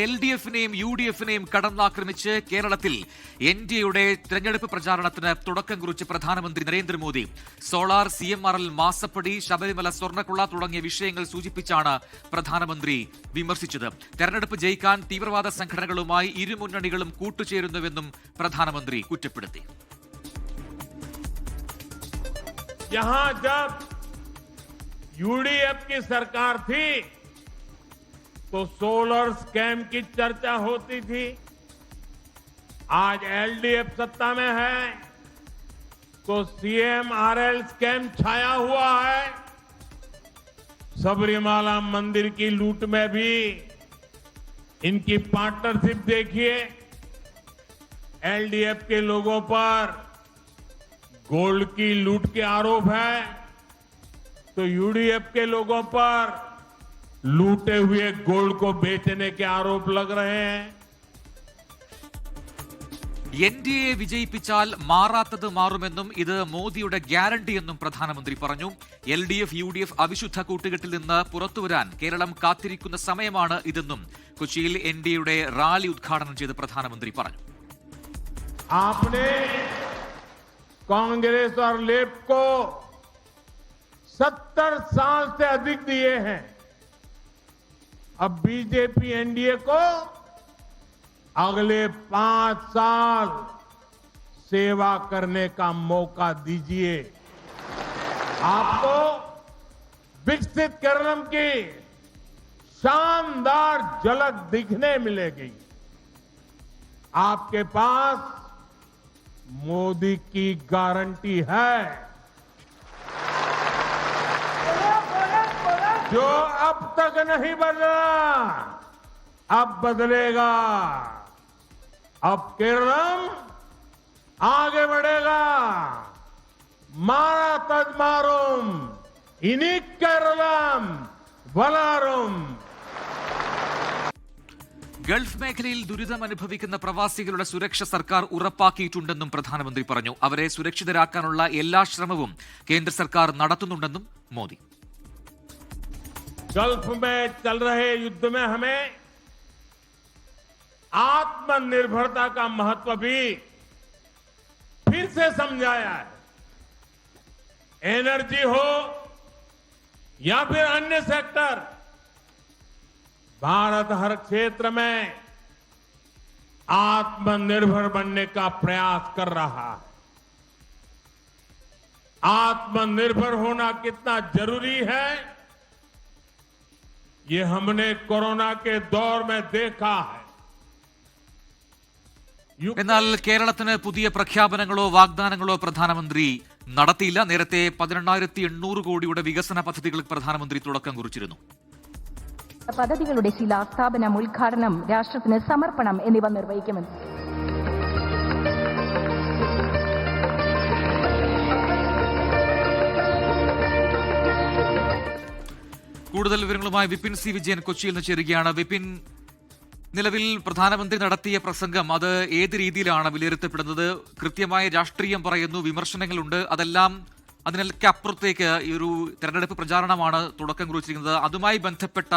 LDF-നെയും UDF-നെയും കടന്നാക്രമിച്ച് കേരളത്തിൽ NDAയുടെ തെരഞ്ഞെടുപ്പ് പ്രചാരണത്തിന് തുടക്കം കുറിച്ച് പ്രധാനമന്ത്രി നരേന്ദ്രമോദി സോളാർ, CMRL മാസപ്പടി, ശബരിമല സ്വർണ്ണക്കൊള്ള തുടങ്ങിയ വിഷയങ്ങൾ സൂചിപ്പിച്ചാണ് പ്രധാനമന്ത്രി വിമർശിച്ചത്. തെരഞ്ഞെടുപ്പ് ജയിക്കാൻ തീവ്രവാദ സംഘടനകളുമായി ഇരുമുന്നണികളും കൂട്ടുചേരുന്നുവെന്നും പ്രധാനമന്ത്രി കുറ്റപ്പെടുത്തി. यहाँ जब UDF की सरकार थी तो सोलर स्कैम की चर्चा होती थी. आज LDF सत्ता में है तो CMRL स्कैम छाया हुआ है. सबरीमाला मंदिर की लूट में भी इनकी पार्टनरशिप देखिए. LDF के लोगों पर गोल्ड की लूट के आरोप है तो UDF के लोगों पर लूटे हुए गोल्ड को बेचने के आरोप लग रहे हैं. NDA വിജയിപ്പിച്ചാൽ മാറാത്തത് മാറുമെന്നും ഇത് മോദിയുടെ ഗ്യാരണ്ടിയെന്നും പ്രധാനമന്ത്രി പറഞ്ഞു. LDF UDF അവിശുദ്ധ കൂട്ടുകെട്ടിൽ നിന്ന് പുറത്തുവരാൻ കേരളം കാത്തിരിക്കുന്ന സമയമാണ് ഇതെന്നും കൊച്ചിയിൽ NDAയുടെ റാലി ഉദ്ഘാടനം ചെയ്ത് പ്രധാനമന്ത്രി പറഞ്ഞു. आपने कांग्रेस और लेफ्ट को 70 साल से अधिक दिए हैं. अब बीजेपी NDA को अगले 5 साल सेवा करने का मौका दीजिए. आपको विकसित केरलम की शानदार झलक दिखने मिलेगी. आपके पास मोदी की गारंटी है. जो अब तक नहीं बदला अब बदलेगा. अब केरलम आगे बढ़ेगा. मारा तज मारूम इनी केरलम वलारूम. ഗൾഫ് മേഖലയിൽ ദുരിതം അനുഭവിക്കുന്ന പ്രവാസികളുടെ സുരക്ഷ സർക്കാർ ഉറപ്പാക്കിയിട്ടുണ്ടെന്നും പ്രധാനമന്ത്രി പറഞ്ഞു. അവരെ സുരക്ഷിതരാക്കാനുള്ള എല്ലാ ശ്രമവും കേന്ദ്ര സർക്കാർ നടത്തുന്നുണ്ടെന്നും മോദി. गल्फ में चल रहे युद्ध में हमें आत्मनिर्भरता का महत्व भी फिर से समझाया है. एनर्जी हो या फिर अन्य सेक्टर, भारत हर क्षेत्र में आत्मनिर्भर बनने का प्रयास कर रहा है. आत्मनिर्भर होना कितना जरूरी है ये हमने कोरोना के दौर में देखा है. എന്നാൽ കേരളത്തിന് പുതിയ പ്രഖ്യാപനങ്ങളോ വാഗ്ദാനങ്ങളോ പ്രധാനമന്ത്രി നടത്തിയില്ല. നേരത്തെ 18,800 കോടിയുടെ വികസന പദ്ധതികൾക്ക് പ്രധാനമന്ത്രി തുടക്കം കുറിച്ചിരുന്നു. പദ്ധതികളുടെ ശിലാസ്ഥാപനം, ഉദ്ഘാടനം, രാഷ്ട്രത്തിന് സമർപ്പണം എന്നിവ നിർവഹിക്കുമെന്ന് കൂടുതൽ വിവരങ്ങളുമായി വിപിൻ സി വിജയൻ കൊച്ചിയിൽ നിന്ന് ചേരുകയാണ്. വിപിൻ, നിലവിൽ പ്രധാനമന്ത്രി നടത്തിയ പ്രസംഗം അത് ഏത് രീതിയിലാണ് വിലയിരുത്തപ്പെടുന്നത്? കൃത്യമായ രാഷ്ട്രീയം പറയുന്നു, വിമർശനങ്ങളുണ്ട്, അതെല്ലാം അതിനൊക്കെ അപ്പുറത്തേക്ക് ഈ ഒരു തെരഞ്ഞെടുപ്പ് പ്രചാരണമാണ് തുടക്കം കുറിച്ചിരിക്കുന്നത്. അതുമായി ബന്ധപ്പെട്ട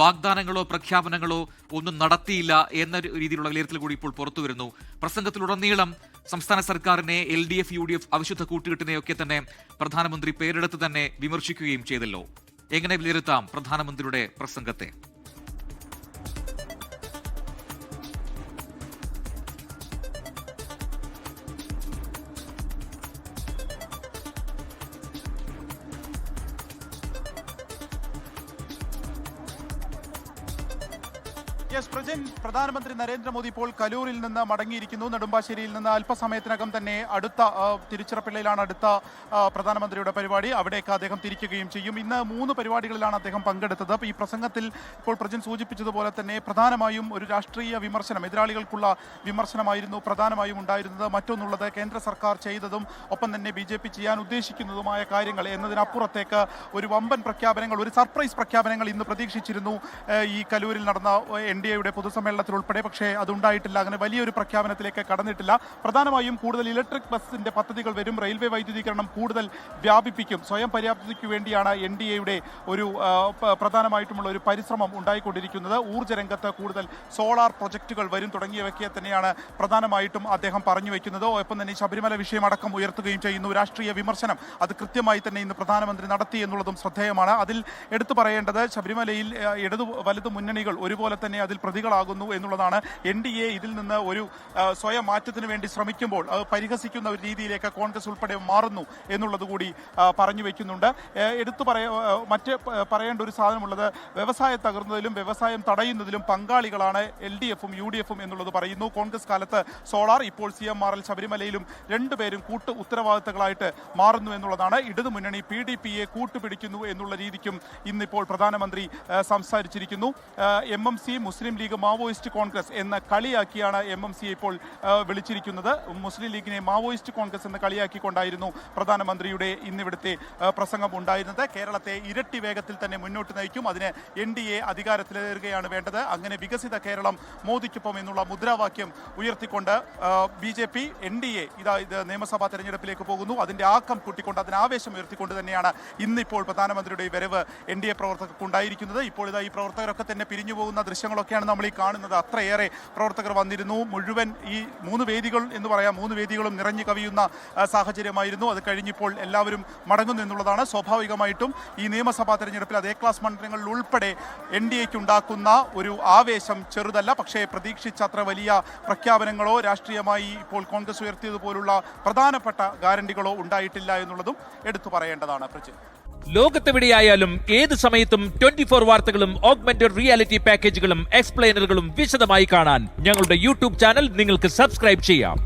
വാഗ്ദാനങ്ങളോ പ്രഖ്യാപനങ്ങളോ ഒന്നും നടത്തിയില്ല എന്ന രീതിയിലുള്ള വിലയിരുത്തൽ കൂടി ഇപ്പോൾ പുറത്തു വരുന്നു. പ്രസംഗത്തിലുടനീളം സംസ്ഥാന സർക്കാരിനെ, LDF UDF അവിശുദ്ധ കൂട്ടുകെട്ടിനെയൊക്കെ തന്നെ പ്രധാനമന്ത്രി പേരെടുത്ത് തന്നെ വിമർശിക്കുകയും ചെയ്തല്ലോ. എങ്ങനെ വിലയിരുത്താം പ്രധാനമന്ത്രിയുടെ പ്രസംഗത്തെ? പ്രധാനമന്ത്രി നരേന്ദ്രമോദി ഇപ്പോൾ കലൂരിൽ നിന്ന് മടങ്ങിയിരിക്കുന്നു. നെടുമ്പാശ്ശേരിയിൽ നിന്ന് അല്പസമയത്തിനകം തന്നെ അടുത്ത തിരുച്ചിറപ്പള്ളിയിലാണ് അടുത്ത പ്രധാനമന്ത്രിയുടെ പരിപാടി. അവിടേക്ക് അദ്ദേഹം തിരിക്കുകയും ചെയ്യും. ഇന്ന് 3 പരിപാടികളിലാണ് അദ്ദേഹം പങ്കെടുത്തത്. ഈ പ്രസംഗത്തിൽ ഇപ്പോൾ പ്രജൻ സൂചിപ്പിച്ചതുപോലെ തന്നെ പ്രധാനമായും ഒരു രാഷ്ട്രീയ വിമർശനം, എതിരാളികൾക്കുള്ള വിമർശനമായിരുന്നു പ്രധാനമായും ഉണ്ടായിരുന്നത്. മറ്റൊന്നുള്ളത് കേന്ദ്ര സർക്കാർ ചെയ്തതും ഒപ്പം തന്നെ BJP ചെയ്യാൻ ഉദ്ദേശിക്കുന്നതുമായ കാര്യങ്ങൾ എന്നതിനപ്പുറത്തേക്ക് ഒരു വമ്പൻ പ്രഖ്യാപനങ്ങൾ, ഒരു സർപ്രൈസ് പ്രഖ്യാപനങ്ങൾ ഇന്ന് പ്രതീക്ഷിച്ചിരുന്നു ഈ കലൂരിൽ നടന്ന NDAയുടെ പൊതുസമ്മേളനത്തിൽ ഉൾപ്പെടെ. പക്ഷേ അതുണ്ടായിട്ടില്ല. അങ്ങനെ വലിയൊരു പ്രഖ്യാപനത്തിലേക്ക് കടന്നിട്ടില്ല. പ്രധാനമായും കൂടുതൽ ഇലക്ട്രിക് ബസിന്റെ പദ്ധതികൾ വരും, റെയിൽവേ വൈദ്യുതീകരണം കൂടുതൽ വ്യാപിപ്പിക്കും, സ്വയം പര്യാപ്തതയ്ക്ക് വേണ്ടിയാണ് NDAയുടെ ഒരു പ്രധാനമായിട്ടുമുള്ള ഒരു പരിശ്രമം ഉണ്ടായിക്കൊണ്ടിരിക്കുന്നത്. ഊർജ്ജ രംഗത്ത് കൂടുതൽ സോളാർ പ്രൊജക്ടുകൾ വരും തുടങ്ങിയവയ്ക്ക് തന്നെയാണ് പ്രധാനമായിട്ടും അദ്ദേഹം പറഞ്ഞു വയ്ക്കുന്നത്. ഒപ്പം തന്നെ ശബരിമല വിഷയം അടക്കം ഉയർത്തുകയും ചെയ്യുന്നു. രാഷ്ട്രീയ വിമർശനം അത് കൃത്യമായി തന്നെ ഇന്ന് പ്രധാനമന്ത്രി നടത്തി എന്നുള്ളതും ശ്രദ്ധേയമാണ്. അതിൽ എടുത്തു പറയേണ്ടത് ശബരിമലയിൽ ഇടതു വലതു മുന്നണികൾ ഒരുപോലെ തന്നെ അതിൽ പ്രതികളാകുന്നു എന്നുള്ളതാണ്. NDA ഇതിൽ നിന്ന് ഒരു സ്വയം മാറ്റത്തിന് വേണ്ടി ശ്രമിക്കുമ്പോൾ അത് പരിഹസിക്കുന്ന ഒരു രീതിയിലേക്ക് കോൺഗ്രസ് ഉൾപ്പെടെ മാറുന്നു എന്നുള്ളത് കൂടി പറഞ്ഞു വയ്ക്കുന്നുണ്ട്. മറ്റ് പറയേണ്ട ഒരു സാധനമുള്ളത്, വ്യവസായം തകർന്നതിലും വ്യവസായം തടയുന്നതിലും പങ്കാളികളാണ് LDFും UDFും എന്നുള്ളത് പറയുന്നു. കോൺഗ്രസ് കാലത്ത് സോളാർ, ഇപ്പോൾ CMRL ശബരിമലയിലും രണ്ടുപേരും കൂട്ട് ഉത്തരവാദിത്തങ്ങളായിട്ട് മാറുന്നു എന്നുള്ളതാണ്. ഇടതുമുന്നണി PDPയെ കൂട്ടുപിടിക്കുന്നു എന്നുള്ള രീതിക്കും ഇന്നിപ്പോൾ പ്രധാനമന്ത്രി സംസാരിച്ചിരിക്കുന്നു. MMC മുസ്ലിം ലീഗ് മാവോയിസ്റ്റ് കോൺഗ്രസ് എന്ന കളിയാക്കിയാണ് MMC ഇപ്പോൾ വിളിച്ചിരിക്കുന്നത്. മുസ്ലിം ലീഗിനെ മാവോയിസ്റ്റ് കോൺഗ്രസ് എന്ന് കളിയാക്കിക്കൊണ്ടായിരുന്നു പ്രധാനമന്ത്രിയുടെ ഇന്നിവിടുത്തെ പ്രസംഗം ഉണ്ടായിരുന്നത്. കേരളത്തെ ഇരട്ടി വേഗത്തിൽ തന്നെ മുന്നോട്ട് നയിക്കും, അതിന് NDA അധികാരത്തിലേറുകയാണ് വേണ്ടത്. അങ്ങനെ വികസിത കേരളം മോദിക്കൊപ്പം എന്നുള്ള മുദ്രാവാക്യം ഉയർത്തിക്കൊണ്ട് BJP NDA ഇത് നിയമസഭാ തെരഞ്ഞെടുപ്പിലേക്ക് പോകുന്നു. അതിന്റെ ആക്കം കൂട്ടിക്കൊണ്ട്, അതിന് ആവേശം ഉയർത്തിക്കൊണ്ട് തന്നെയാണ് ഇന്നിപ്പോൾ പ്രധാനമന്ത്രിയുടെ വരവ് NDA പ്രവർത്തകർക്ക് ഉണ്ടായിരിക്കുന്നത്. ഇപ്പോൾ ഈ പ്രവർത്തകരൊക്കെ തന്നെ പിരിഞ്ഞു പോകുന്ന ദൃശ്യങ്ങളൊക്കെയാണ് നമ്മൾ ഈ കാണുന്നത്. അത്രയേറെ പ്രവർത്തകർ വന്നിരുന്നു. മുഴുവൻ ഈ 3 വേദികൾ എന്ന് പറയാം, 3 വേദികളും നിറഞ്ഞു കവിയുന്ന സാഹചര്യമായിരുന്നു. അത് കഴിഞ്ഞിപ്പോൾ എല്ലാവരും മടങ്ങുന്നു എന്നുള്ളതാണ്. സ്വാഭാവികമായിട്ടും ഈ നിയമസഭാ തെരഞ്ഞെടുപ്പിൽ അത് A-ക്ലാസ് മണ്ഡലങ്ങളിൽ ഉൾപ്പെടെ NDAയ്ക്ക് ഉണ്ടാക്കുന്ന ഒരു ആവേശം ചെറുതല്ല. പക്ഷേ പ്രതീക്ഷിച്ച അത്ര വലിയ പ്രഖ്യാപനങ്ങളോ രാഷ്ട്രീയമായി ഇപ്പോൾ കോൺഗ്രസ് ഉയർത്തിയതുപോലുള്ള പ്രധാനപ്പെട്ട ഗ്യാരണ്ടികളോ ഉണ്ടായിട്ടില്ല എന്നുള്ളതും എടുത്തു പറയേണ്ടതാണ്. ലോകത്തെവിടെയായാലും ഏത് സമയത്തും 24 വാർത്തകളും ഓഗ്മെന്റഡ് റിയാലിറ്റി പാക്കേജുകളും എക്സ്പ്ലെയിനറുകളും വിശദമായി കാണാൻ ഞങ്ങളുടെ YouTube ചാനൽ നിങ്ങൾക്ക് സബ്സ്ക്രൈബ് ചെയ്യാം.